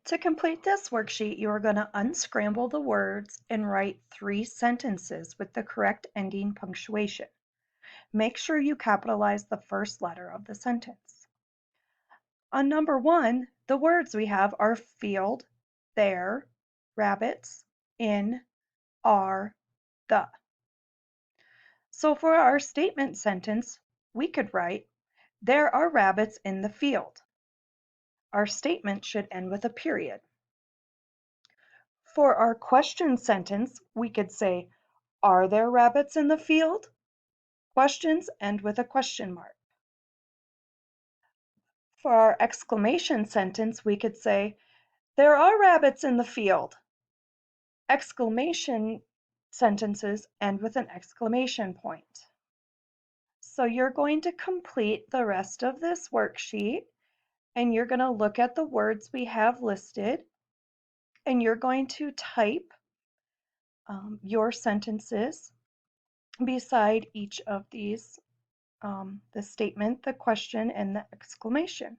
To complete this worksheet, you are going to unscramble the words and write 3 sentences with the correct ending punctuation. Make sure you capitalize the first letter of the sentence. On number 1, the words we have are field, there, rabbits, in, are, the. So for our statement sentence, we could write, there are rabbits in the field. Our statement should end with a period. For our question sentence, we could say, are there rabbits in the field? Questions end with a question mark. For our exclamation sentence, we could say, there are rabbits in the field. Exclamation sentences end with an exclamation point. So you're going to complete the rest of this worksheet, and you're going to look at the words we have listed, and you're going to type your sentences beside each of these, the statement, the question, and the exclamation.